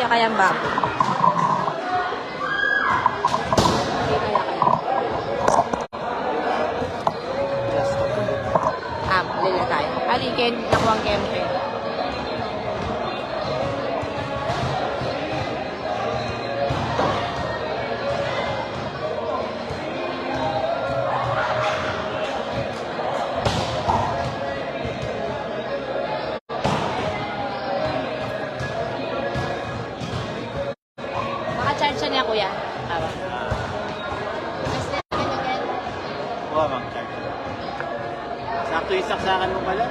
kayang bag. Lila tayo. Alikin, nakuha ang kempe. Maka-charge siya niya, kuya. Tama. Oo, mag-charge. Sakto yung saksakan mo pala.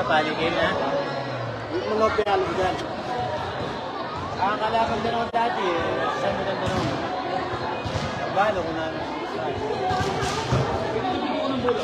Paligid na. Yung mga pinalo dyan. Ang kalapag din ako dati eh. Saan mo ganda naman? Balo ko na. Pinagiging ko ng bulo.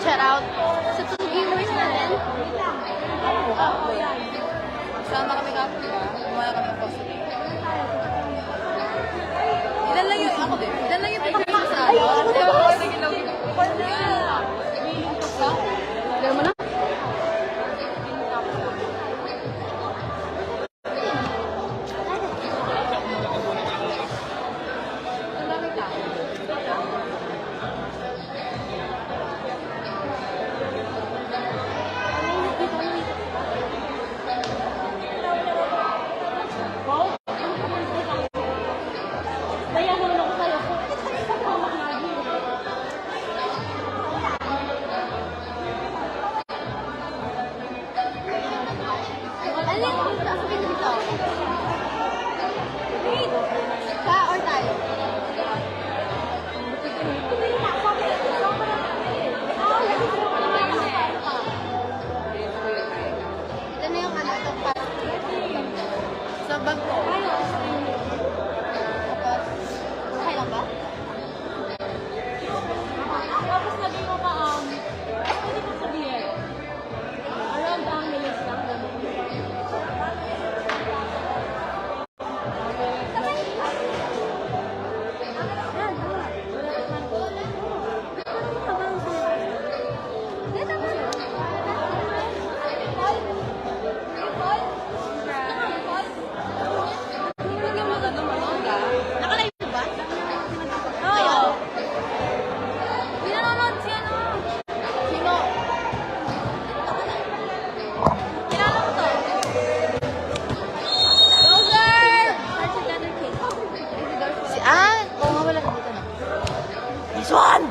Shout out sa 2 viewers na rin. Sama kami ka, di ba? Kumala kami ng post. Ilan lang yung ako din? Ilan lang yung picture mo sa ano? Alam mo na? Ka or tayo? Ito na yung ano, itong Sa bag ko. okay lang ba? Tapos sabi mo pa, pwede kong sabihin, around ang minutes lang. Nakalive ba? Oo. Hindi nanonood si ano. Sino? Kilala ko to. Oo nga, wala dito na. This one!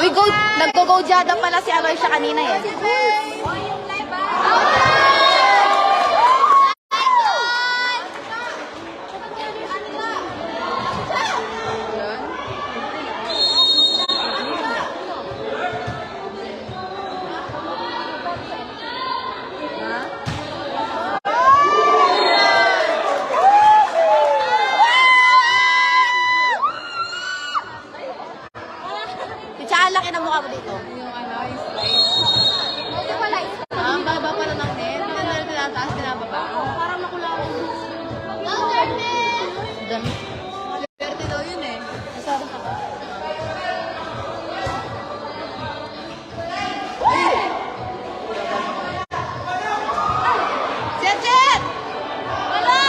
Uy, nag-go jada pala si Aloy siya kanina eh. Tsaka laki ng mukha mo dito. Yung ano, yung slide. Ang baba pala ng net. Hindi na tinataas, tinababa. Parang makulawan. Dami. Swerte daw yun eh. Masarap ka ba? Chet! Wala!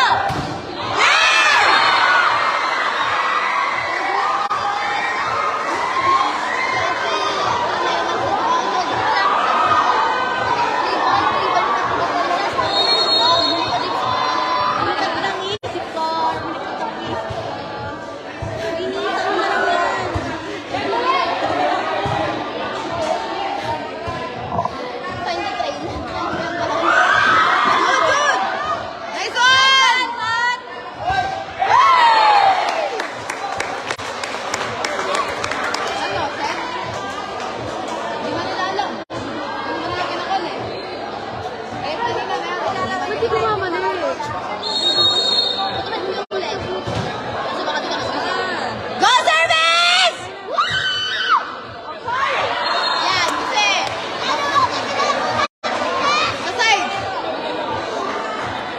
Nice one! Ano, Chet? Di mo nila alam. Di mo nila kinakal eh. Eh, pwede ka na. Pwede ko nga man eh. Ito na yung ulit. Kasi baka di ka nasusunod. Go service! Yan, kasi. Sa side!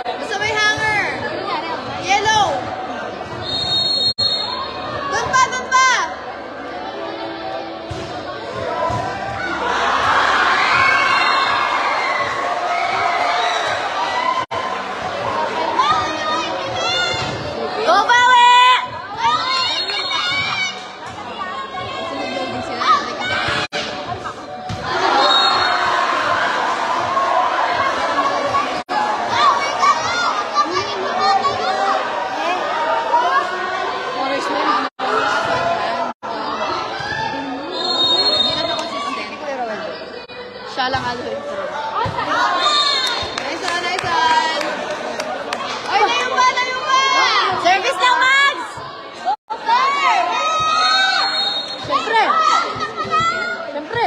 Basta may hanger! Yellow! Doon pa, doon pa! Go, Bawi! Siya lang ano eh. Nice one, nice one! Oy, layo ba, layo ba! Service lang, Mags! Siyempre! Siyempre!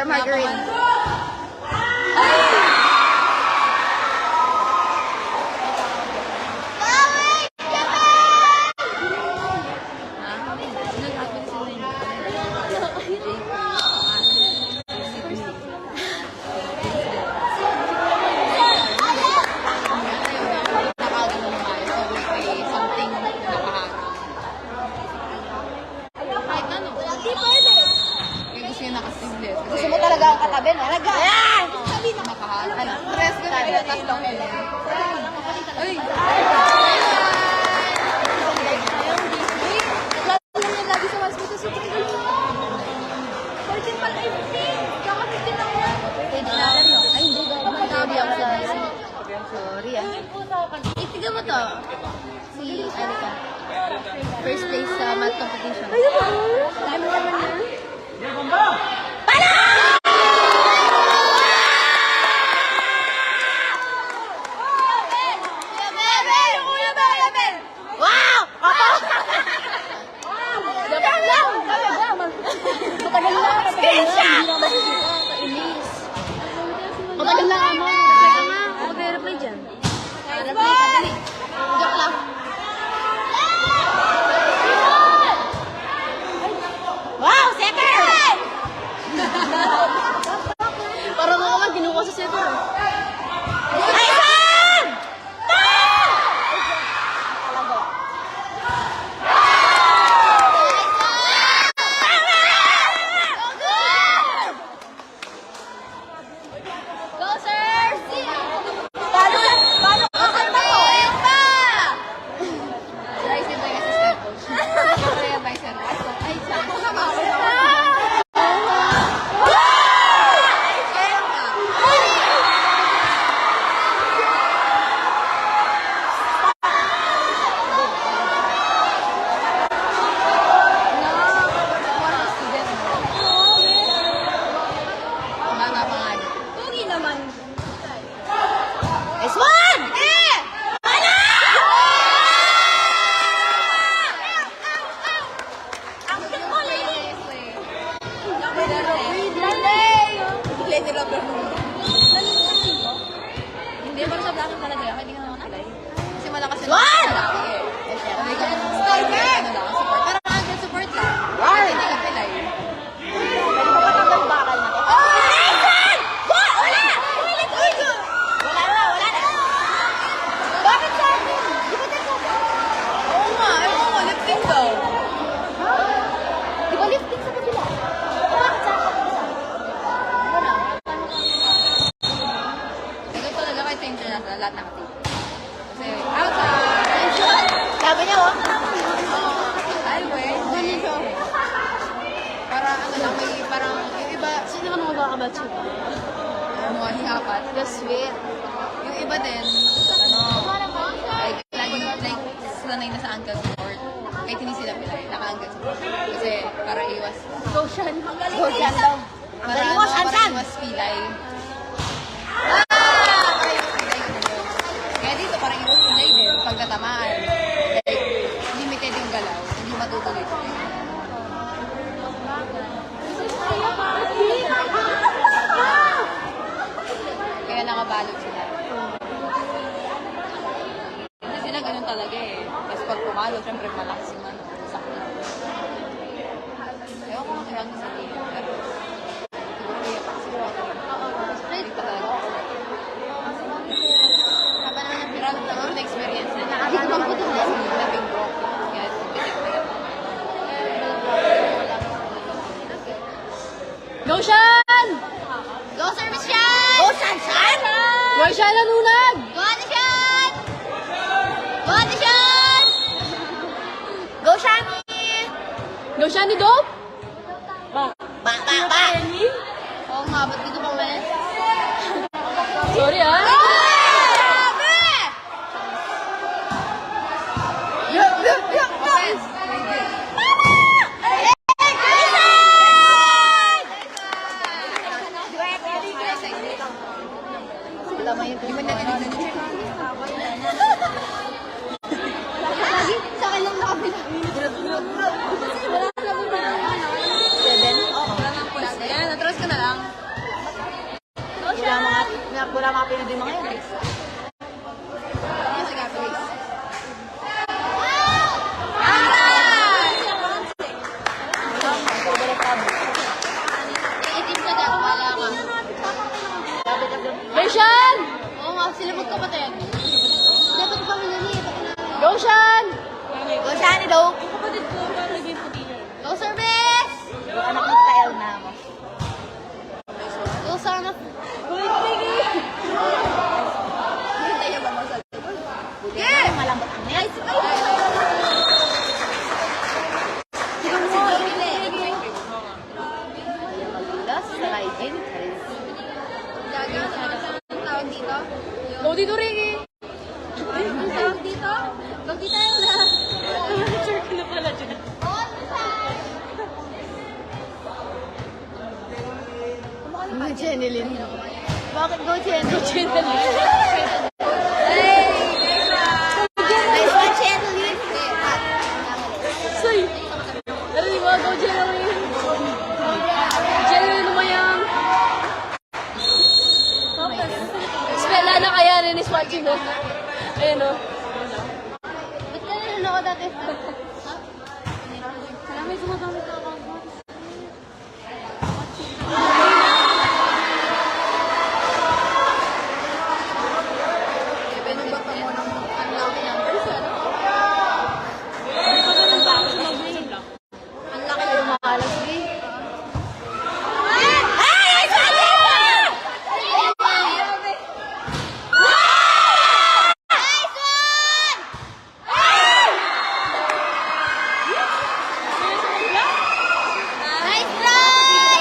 or margarine? Gusto mo talaga ang katabi, no? Talaga! Sabi na makahal. Ano? Tres ko na. Tapos lang yun. Uy! Lalo yun lagi sa mas buto si Tigil. 14 pala 15. Kaka 15 lang yan. Pwede na alam mo. Ay, hindi ba? Magkabi ako sa sorry ah. Itigan mo to. Si, ano ka? First place sa math competition. Ayun ba? Dami naman yan. Matagal lang ako. Kaya nga, mag-reply dyan. Joke lang. Wow, setter! Parang ako man, kinuha sa setter. Ay, Sam! Go, sir! Paano ka kanta mo? Ayun pa! Rice ito yung assistant coach. Kaya vice and ay, siya. Nice one! Hindi, pero sa black talaga yan. Hindi ka naman alay. Kasi malakas yung lalaki eh. Support. Parang agad support lang. Hindi ka pilay. Bakit sa akin? Di ba dito? Oo nga, ewan ko, lifting daw. Di ba lifting sa kabila? Bakit sa akin? Wala. Ganun talaga kahit sa international, lahat nakatig. Kasi, outside! Sabi niya, oh? Ay, wait. Ganun siya. Para, ano lang, may parang, yung iba, sino ka nung makakabatch ko? Mga hihapat. The sweet. Yung iba din, ano, like, sanay na sa ankle support. Kahit hindi sila pilay, naka-ankle support. Kasi, para iwas. Goshan. Goshan daw. Para iwas pilay. Para iwas pilay yun yun. Kaya dito, para iwas pilay din. Pagkatamaan. Like, limited yung galaw. Hindi matutuloy. Kaya nakabalot sila. Kasi sila ganun talaga eh. Kasi pag pumalo, syempre malakas yung ano, sakit. Ewan ko kung ilang sa team. Pero siguro kaya pa kasi straight talaga. Haba naman ang pirang na experience na nakakagawa ko ito na labing broke. Kaya pitik-pitik. Go, Shan! Go, Sir Michelle! Go, Shan! Go, Shan, nanunag! Go, Ate Shan! Go, Ate Shan! Go, Shani! Go, Shan, ni Dop! Ba! Oo nga, ba't dito pa umalis? Sorry, ah. Grabe! Offense. Di ba narinig na niya? Lagi, sa akin lang nakabila. Wala na po. 7? Oo, wala na po. Yan, natras ka na lang. Chenilyn. Bakit go Chenilyn? Go Chenilyn. Hey! Nice one, Chenilyn. Soy! Ano di ba? Go Chenilyn. Chenilyn naman yan. Spela na kaya rin is watching mo. Ayun o. Ba't ka nanonood dati? Alam mo, sumagamit ako. Pinagbat mo ng unlock numbers, ano? Hindi pa ganun ba ako mag-game lang? Ang laki na lumakas, eh. Nice try!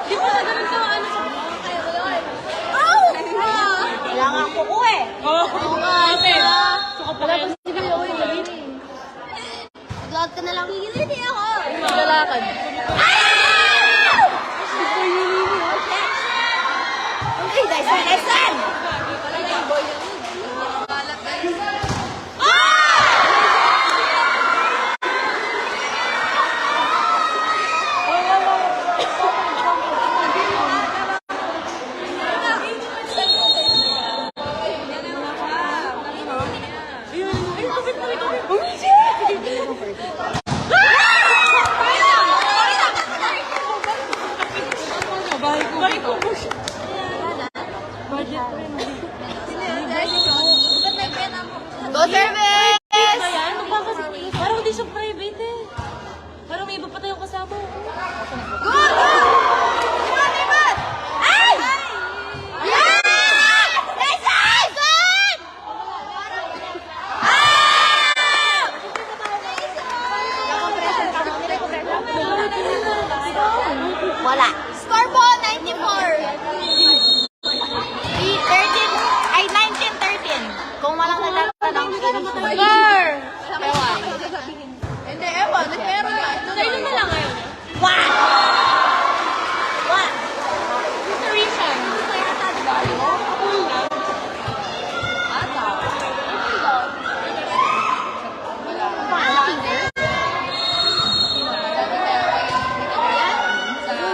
Di ba na ganun ka ano sa Kailangan ko ko eh. Oo nga, ate. Suka pala yun. Vlog ka na lang. Hindi ako. Lalakad. Okay, nice one, nice one! Go service! Ayan, magpapasok. Parang hindi siya private eh. Parang may iba pa tayong kasama. Go! Iman, Iman! Ay! Yeah! Nice one! Good! Wala. Score po, 94. 19-13. Kung walang nagtatanong, score! Hindi, ewan. Meron na. Sa'yo na lang ngayon. One! One! What's the reason?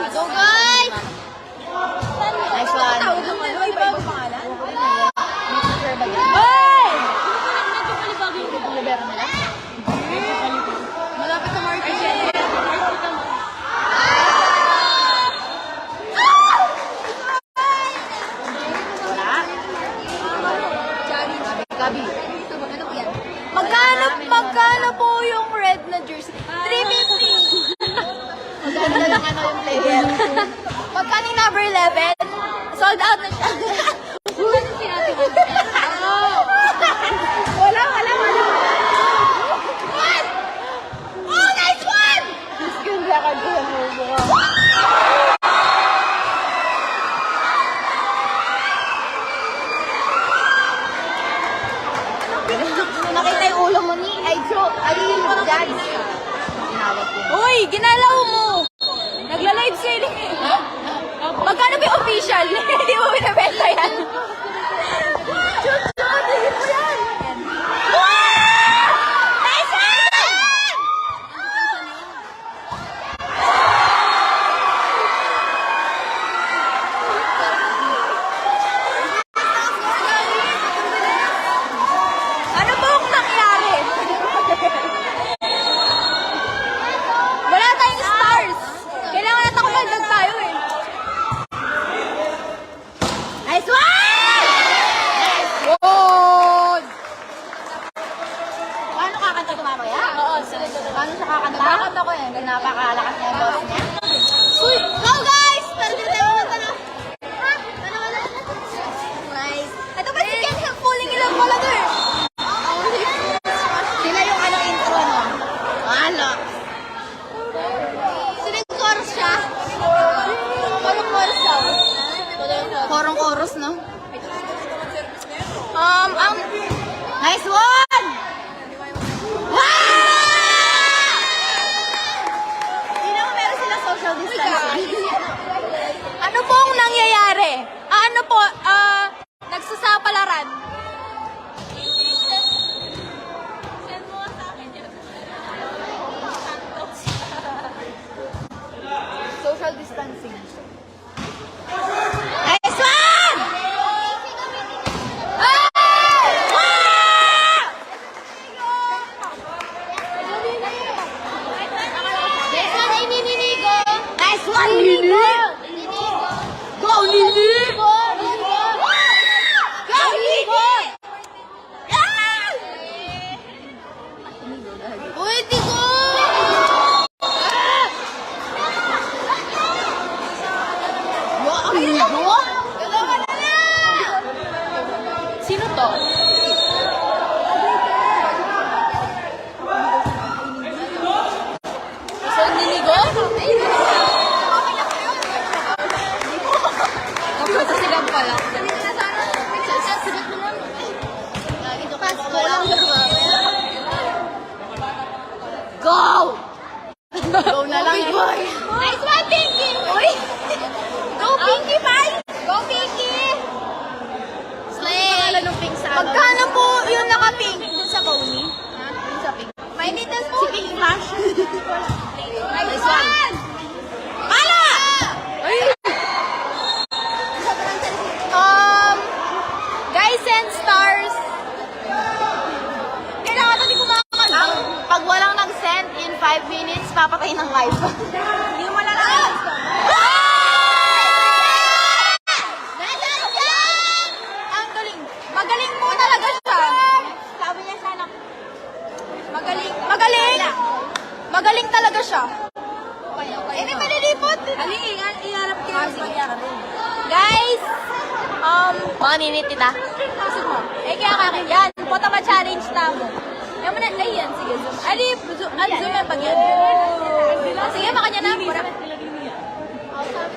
Go guys! Nice one. Hey! Medyo palibago yung libero nila. Malapit sa market. Gabi. Ano po yan? Magkano po yung red na jersey? 350. Magkano lang ano yung player? Magkano yung number 11? Sold out na siya. Wala. One! Oh, nice one! Ganda ka dyan mo. Nakita yung ulo mo ni Joe. Ayun mo dyan. Uy, ginalaw mo! Nagla-live selling eh. Magkano ba yung official? Hindi mo binibenta yan. Tigil mo yan! Nice one! Ano ba ang nangyari? Wala tayong stars. Kailangan natin kumagdag tayo eh. Nice one! Good! Paano kakanta ito mamaya? Oo, sila Paano siya kakanta? Kakanta ko yan. Napakalakas niya yung boss niya. Go guys! Pwede tayo na. Ha? Ano? Nice. Ito ba si Ken Fuling ilang pala to eh? Sila yung ano intro no? Ano? Sila yung chorus siya? Parang chorus daw. Parang chorus no? Nice one! Wow! Hindi naman meron sila social distancing. Go na lang eh. Nice one, Pinky! Uy! Go, Pinky Pie! Go, Pinky! Slay! Magkano po yung naka-pink dun sa Coney? Yung sa pink. May little po. Si Pink Flash. Nice one! Pala! Ay! Guys and stars. Kailangan natin kumakanta. Pag walang nag-send in 5 minutes, papatay ng live. Hindi mo malalaman. Ang galing. Magaling po talaga siya. Sabi niya sana. Magaling. Magaling. Magaling talaga siya. Eh, may malilipot. Aling, iharap kayo. Guys, Maninit kita. kaya kaki. Yan, photo ma-challenge na mo. Yan mo na, ay yan, sige, zoom. Ali, zoom yan pag yan. Sige, makanya na.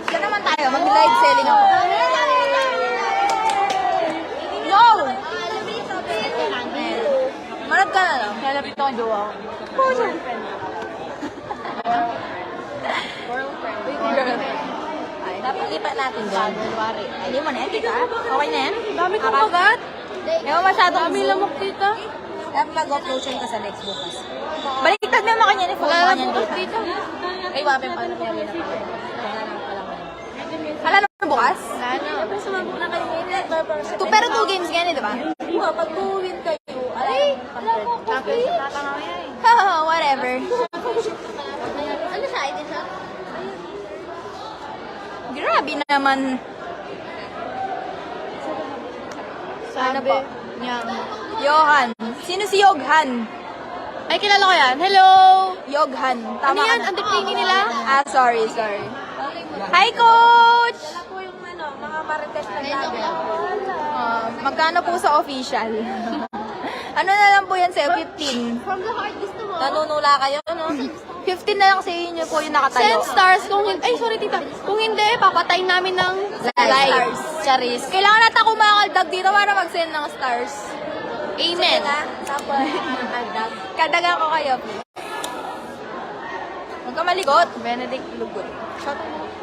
Yan naman tayo, mag-live selling ako. No! Manod ka na lang. Lalapit ako ang jowa ko. Ay, dapat lipat natin doon. Hindi mo na yan, tita. Okay na yan? Dami kong kagat. Hindi mo masyadong Dami lamok dito. dapat mag-upload ka sa next bukas. Baliktad mo makanya ni phone Wala mo lang kanyan bukas dito. dito. Ay, wapin pa na pala. Wala naman bukas? Siyempre sumabog na kayo ngayon. Pero 2 games ganyan, di ba? Pag win kayo, Ay! Tapos, tatanga ko yan. Whatever. Ano siya? Ito siya? Grabe naman. Ano po? Niyang. Johan. Sino si Yoghan? Ay, kilala ko yan. Hello! Yoghan. Ano Tama yan? ka na. Ang nickname nila? Sorry. Hi, Coach! Wala po yung mga marites na vlogger. Magkano po sa official? Ano na lang po yan sa'yo? 15. From the heart, gusto mo? Nanunula kayo, no? 15 na lang sa inyo po yung nakatayo. Send stars kung hindi. Ay, sorry tita. Kung hindi, papatayin namin ng live. Charis. Kailangan natin kumakaldag dito para mag-send ng stars. Amen. Tapos, kadagan ko kayo, please. Huwag ka maligot. Benedict Lugot.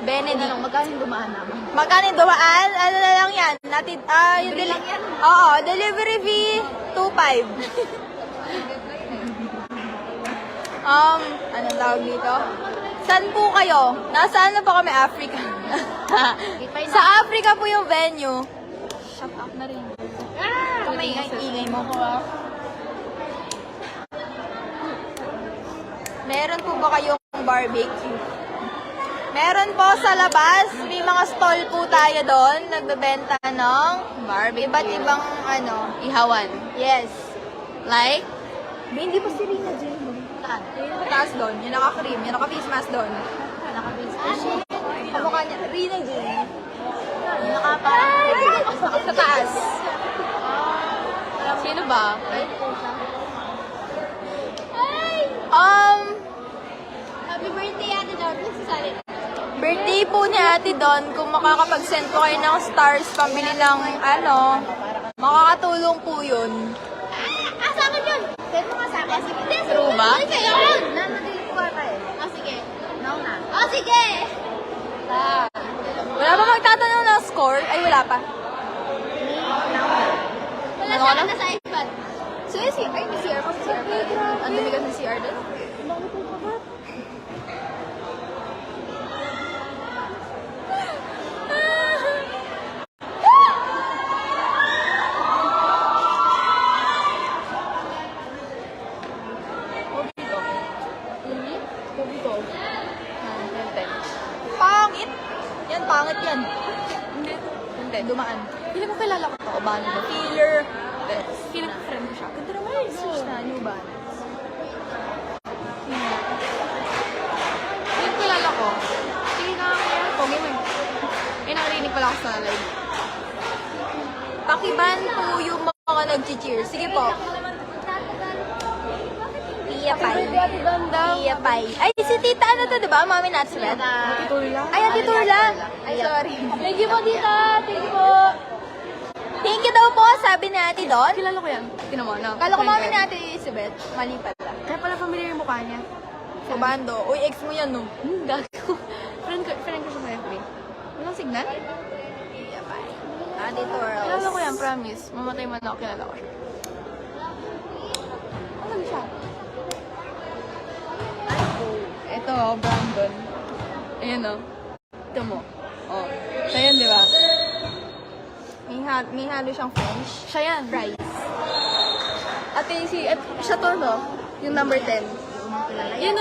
Benedict. Magkano dumaan naman? Magkano yung dumaan? Ano na lang yan? Natin, yung Oo, delivery fee, 2.5. Anong tawag dito? Saan po kayo? Nasaan na po kami? Africa. Sa Africa po yung venue. Shut up na rin. May ingay mo. Meron po ba kayong barbecue? Meron po sa labas. May mga stall po tayo doon. Nagbebenta ng barbecue. Iba't ibang Ihawan. Yes. Like? Hindi pa si Rina J. Yung taas doon. Yung naka-cream. Yung naka-face mask doon. Kamukha niya. Rina J. Yung naka-parang sa taas. Sino ba? Happy birthday, Ate Don. Birthday po ni Ate Don. Kung makakapag-send po kayo ng stars, pambili ng makakatulong po yun. Sa akin yun. Send mo nga sa akin. Sige. True ba? Sige, yun. Nanadili ko ka eh. Sige. Now na. Sige. Wala ba magtatanong ng score? Ay, wala pa. Wala siya na sa iPad. So, yung CR, may CR pa sa CR. Ang dumi kasi ng CR doon. Pangit! Yan, pangit yan. Hindi, dumaan. Hindi mo kilala ko to. Obano ba? Filler. Feeling ko friend ko siya. Ganda naman. Search na, New Balance. Hindi ko kilala ko. Sige na ako yan. Pogi mo yun. Eh, nakarinig pala ako sa live. Pakiban po yung mga nag-cheer. Sige po. Tia Pai. Tia Pai. Ay, si Tita ano to, diba? Mami Natsubet. Turla? Ay, Ate Turla. Ay, sorry. Thank you po, tita. Thank you po. Thank you daw po, sabi ni Ate Don. Kilala ko yan. Tinan mo, no? Kala ko mami ni Ate Isabel. Mali pala. Kaya pala familiar yung mukha niya. Kabando. Uy, ex mo yan, no? Gago. Friend ko siya sa FB. Walang signal? Editorials. Kilala ko yan, promise. Mamatay man ako, kilala ko siya. Ano siya? Ito, Brandon. Ayan o. Ito mo. Oh. Siya yan, di ba? May halo siyang French. Siya yan. Fries. Siya to, no? Yung number 10. Yun.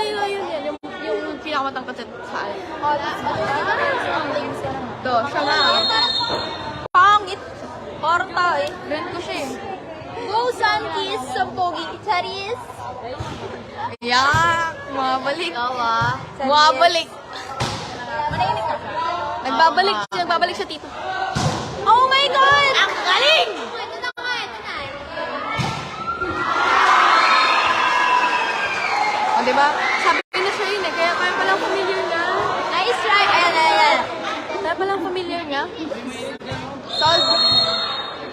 Yung pinakamatangkat sa alin. Oh, that's good. Ito, siya na. Pangit. Parang tao eh. Friend ko siya eh. Go, Sunkies! Sa pogi. Charis! Yak! Mabalik. Gawa. Mabalik. Manahimik ka. Nagbabalik siya dito. Oh my God! Ang galing! Ito na. O, diba? Sabi na siya yun eh. Kaya palang familiar niya. Nice try. Ayan. Kaya palang familiar niya. Solve.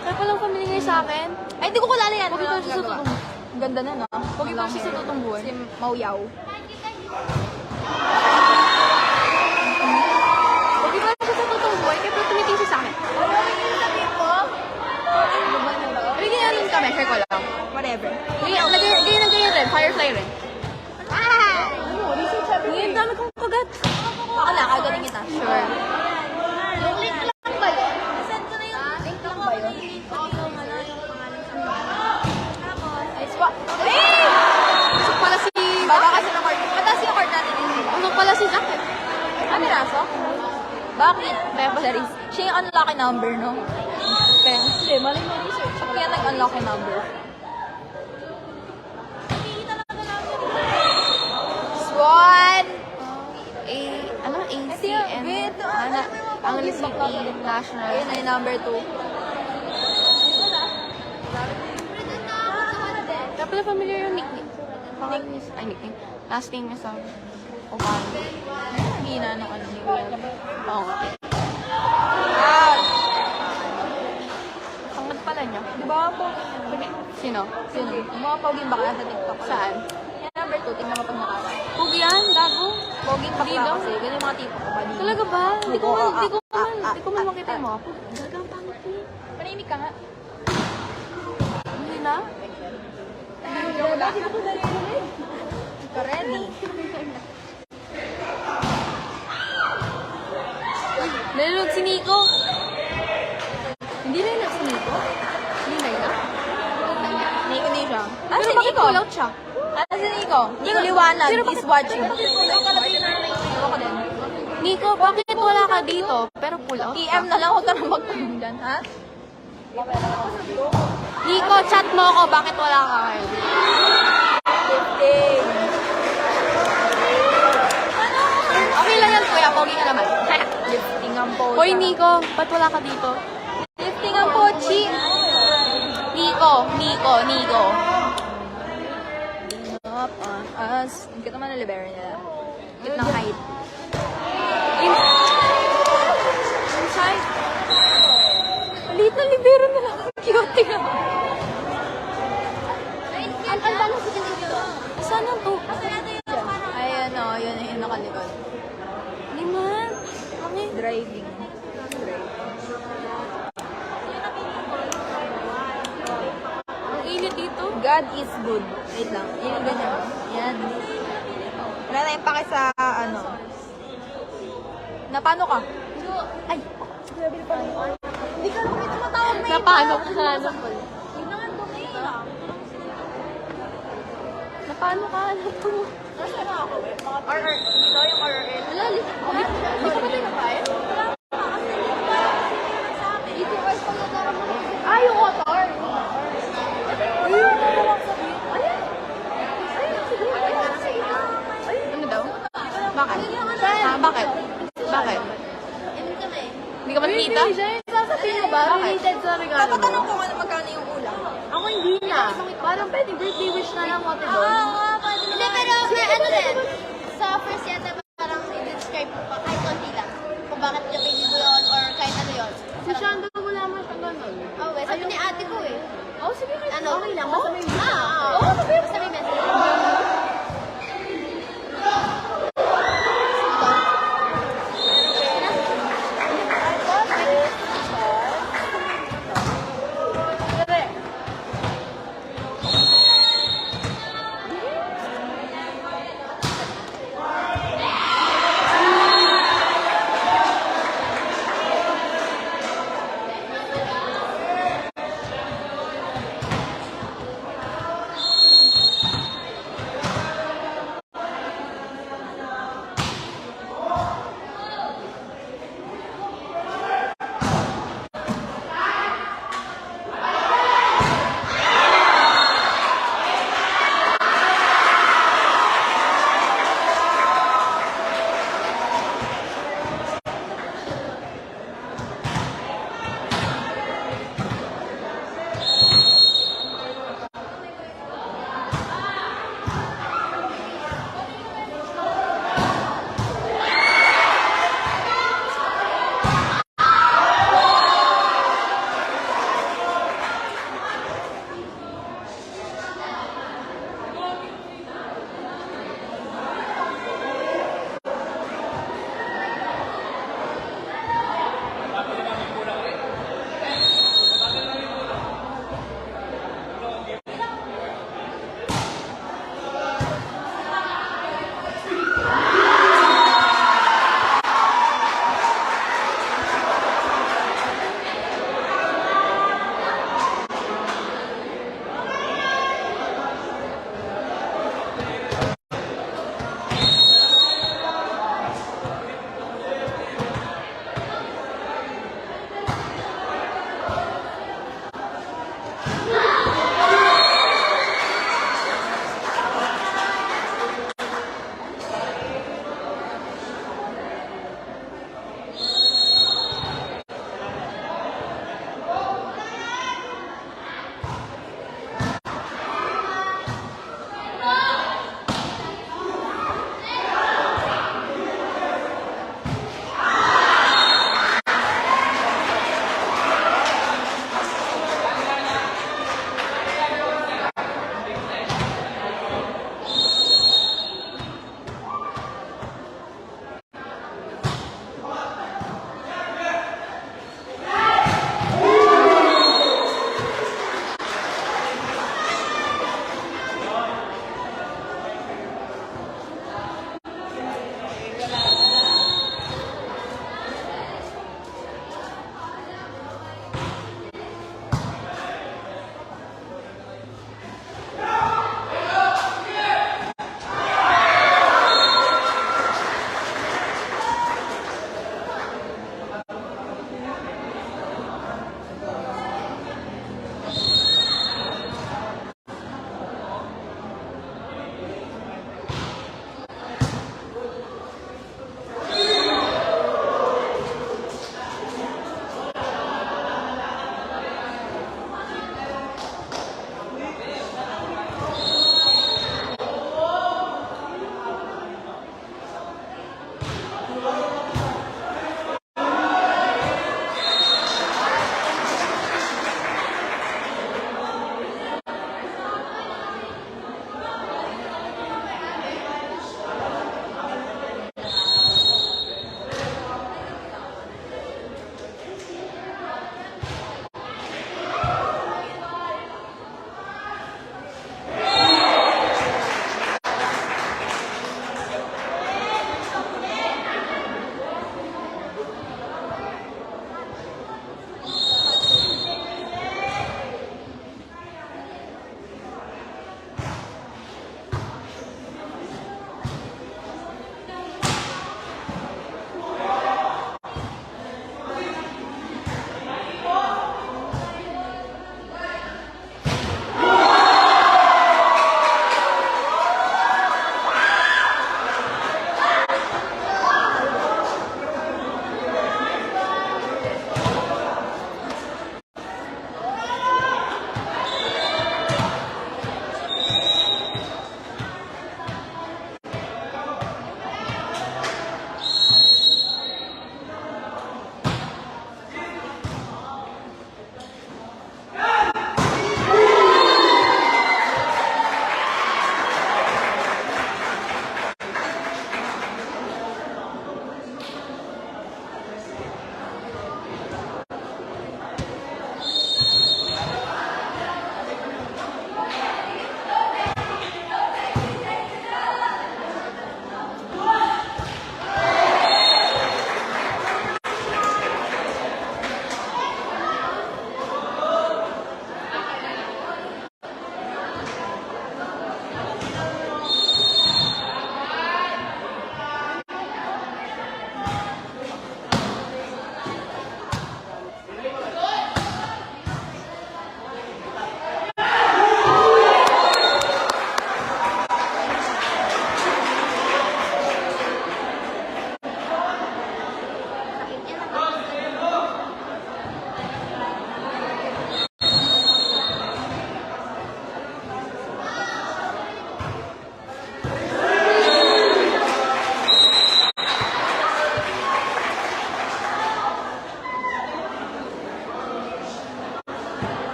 Kaya palang familiar niya sa akin. Ay, hindi ko kulala yan. Huwag ito siya sa totoong. Ang ganda na, no? Huwag ito siya sa totoong buhay. Si Mauyaw. Huwag ito siya sa totoong buhay. Kaya palang tumiting siya sa akin. Bigyan natin kami. Share ko lang. Whatever. Ganyan rin. Firefly rin. Ngayon, dami kong kagat. Ako na, kagaling kita. Sure. Yung link lang ba yun? Send ko na yung link lang ba yun? Ay, swap. Hey! Pasok pala si... Baba kasi ng court. Mataas yung court natin. Pasok pala si Jack eh. Ano raso? Bakit? Charis. Siya yung unlucky number, no? Hindi, mali mo research. Siya kaya nag-unlucky number. Swan! ACN. Anglican National. Ayun na yung number 2. Kaya pala familiar yung nickname. Pangalan niya ay nickname. Last name niya sa Obama. Hina ng ano ni Will. Oo nga. Pangad pala niya. Di ba po? Sino? Sino? Yung mga poging bakla sa TikTok. Saan? Yung number 2, tingnan mo pag nakaka. Huwag yan, gago. Poging bakla Dito? kasi. Ganun yung mga tipo ko pa dito. Talaga ba? Hindi ko man makita yung mga po. Gagang pangit ko. Panahimik ka nga. Hindi na? Ka ready. Nalulog si Nico. Hindi na yun si Nico. Hindi na yun. Nico din siya. Ah, si Nico. Pull out siya. Si Nico? Nico Liwanag Sino is watching. Ewan ko din. Nico, bakit wala ka dito? Pero pull out ka. PM na lang, huwag ka na magtanong dyan, ha? Nico, chat mo ako. Bakit wala ka ngayon? 15. Okay lang yan, kuya. Pogi ka naman. Lifting ang po. Hoy, Nico. Ba't wala ka dito? Lifting ang pochi. Nico. Up on us. Hindi ka naman na-libero nila. Cute ng height. Inside. Maliit na libero na lang. Cute nga. Ang lang si Kiki. Saan na to? Ayan o, yun yung nakalikod. Liman. Okay. Driving. Ang init dito. God is good. Wait lang. Yun yung ganyan. Yan. Wala na yung pake sa ano. Napano ka? Ay! Hindi ka lang ito matawag na Napano ka na? Yun na nga domain. Napano ka? Ano to? Nasaan na ako? RR. Dito yung RR. Wala, Hindi ka ba tayo napayag? Dito guys, pag nagkaroon mo. Ah, yung motor. Ano daw? Bakit? Bakit? Bakit? Hindi ka ba nakita? Sasabihin mo ba? Related sa regalo mo? Papatanong ko kung ano magkano yung ulam. Ako hindi na. Parang pwede birthday wish na lang ako doon. Hindi, pero may ano din. Sa first yata parang i-describe mo pa kahit konti lang. Kung bakit ka pinili mo yun or kahit ano yun. Si Shando, wala mo siya ganun. Oh, eh. Sabi ni ate ko eh. Oh, sige. Ano? Okay lang. Oh? Basta may Oo. Basta may message.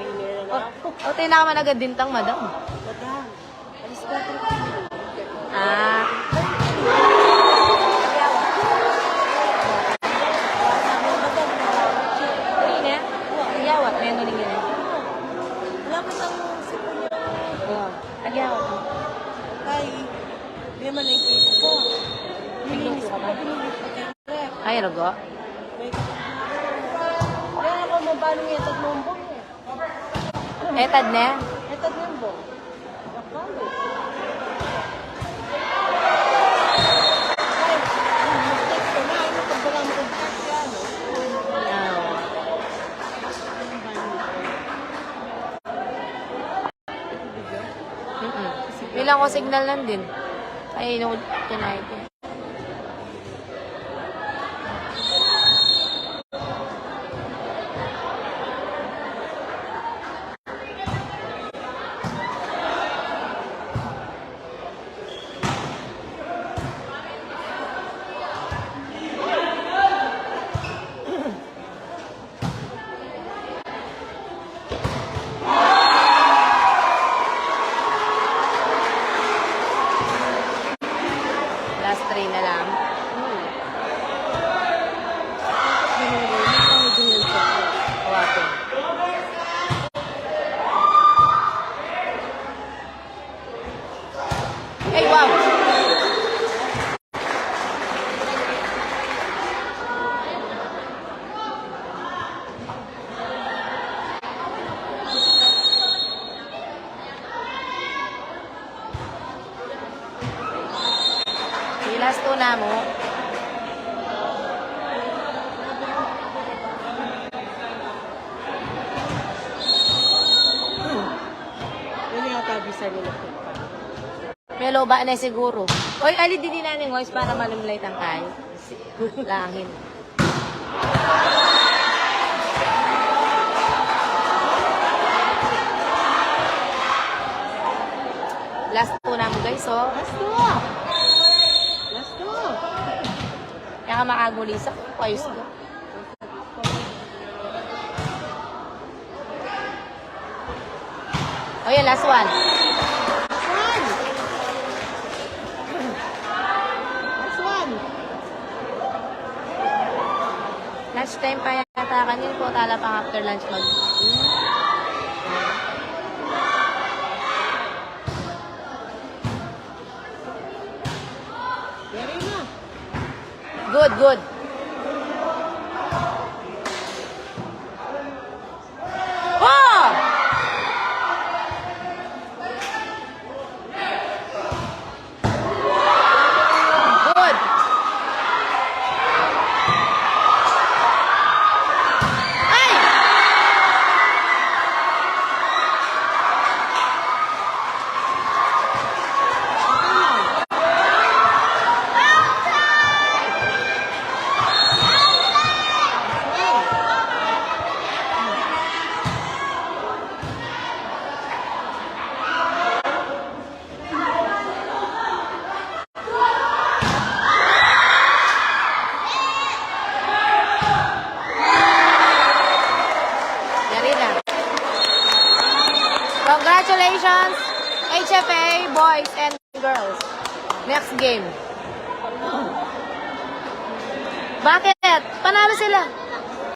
mariner na. O, tayo na ka man agad dintang, madam. Madam, alis ka ito. Ah. Ini na. Agyawat. Ayan mo nila. Wala ko sa sipon niya. Agyawat. Tay, hindi naman naisip ko. Bilinis ko pa, bilinis ko kay Rep. Ay, rogo. Kaya ako mabalo yung etad ng bong eh. Etad na. Etad ng bong. Nakalo. Ay, mag-text ko na. Ano pag wala mo contact ka, no? Bilang ko signal lang din. Ay, no, tonight. Last 3 na lang. Hawakin. Ay, wow! Last 2 na mo. Yun yung kabisa nila. May loba na siguro. Oy, ali din na ng voice para malumlay ang kayo. Langin. Last 2 na mo guys, oh. Last two. Last two. Kaya ka makagulisa. Ayos ko. Oh, yan, last one. Last one. Lunch time pa yata kanil po. Tala pang after lunch mag... Very na. Good, good. Oh! Good. Ay! Yari na. Congratulations, HFA boys and girls. Next game. Bakit? Panalo sila.